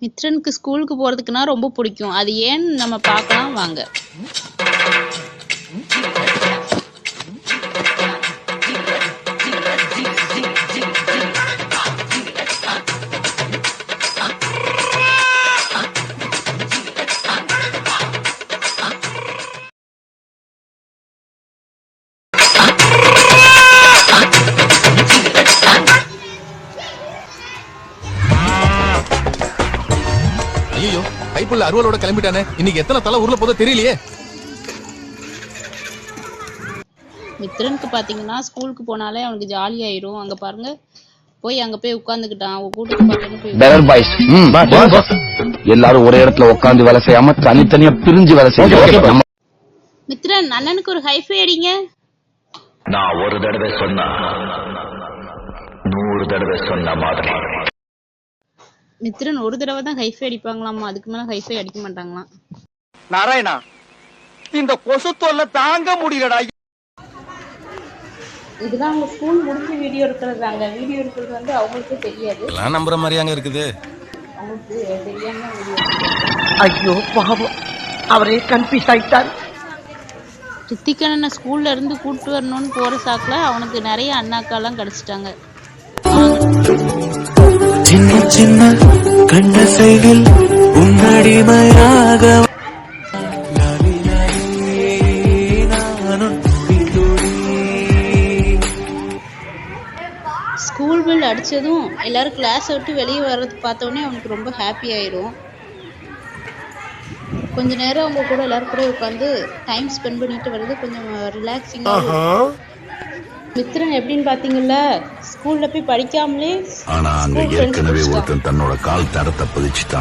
மித்ரனுக்கு ஸ்கூலுக்கு போறதுக்குன்னா ரொம்ப பிடிக்கும். அது ஏன்னு நம்ம பார்க்கலாம் வாங்க. ஐயோ கைப்புள்ள அருவலோட கிளம்பிட்டானே. இன்னைக்கு எத்தனை தலை ஊர்ல போதோ தெரியலையே. மித்ரனுக்கு பாத்தீங்கன்னா ஸ்கூலுக்கு போனாலே அவனுக்கு ஜாலி ஆயிரும். அங்க பாருங்க அங்க போய் உட்கார்ந்துக்கிட்டான். அவங்க கூட்டத்துக்கு எல்லாரும் ஒரே இடத்துல உட்காந்து வேலை செய்யாம தனித்தனியா பிரிஞ்சு வேலை செய்ய. மித்ரன் அண்ணனுக்கு ஒரு ஹைஃபை அடிங்க. நான் ஒரு தடவை சொன்னா 100 தடவை சொன்ன மாதிரி. மித்ரன் ஒரு தடவை தான் ஹைஃபை அடிப்பாங்களாமா, அதுக்கு மேல ஹைஃபை அடிக்க மாட்டாங்களாம். நாராயணா, இந்த கொசு தொல்லை தாங்க முடியலடா. இதுதான் அவங்க ஸ்கூல் முடிஞ்சு வீடியோ எடுக்கிறது. அங்க வீடியோ எடுக்கிறது வந்து அவங்களுக்கே தெரியாது. எல்லாம் நம்புற மாதிரியாங்க இருக்குது. அவங்களுக்கு தெரியாம வீடியோ. ஐயோ பாவம், அவரே கன்ஃபியூஸ் ஆயிட்டார். ரித்திகண்ணனை ஸ்கூல்ல இருந்து கூப்பிட்டு வரணும்னு போற சாக்குல அவனுக்கு நிறைய அண்ணாக்கெல்லாம் கிடைச்சிட்டாங்க. சின்ன சின்ன கண்ணசைவில் உன்னடிமையாக ஸ்கூல் பெல் அடிச்சதும் எல்லாரும் கிளாஸ் விட்டு வெளியே வர்றது பார்த்தோன்னே அவனுக்கு ரொம்ப ஹாப்பி ஆயிரும். கொஞ்ச நேரம் அவங்க கூட எல்லாரும் கூட உட்காந்து டைம் ஸ்பெண்ட் பண்ணிட்டு வர்றது கொஞ்சம் ரிலாக்ஸிங்கா. மித்ரன் எப்படின்னு பாத்தீங்கல்ல, ஸ்கூல்ல போய் படிக்காமலே ஆனா அங்க ஏற்கனவே ஒருத்தன் தன்னோட கால் தரத்தை பதிச்சுட்டான்.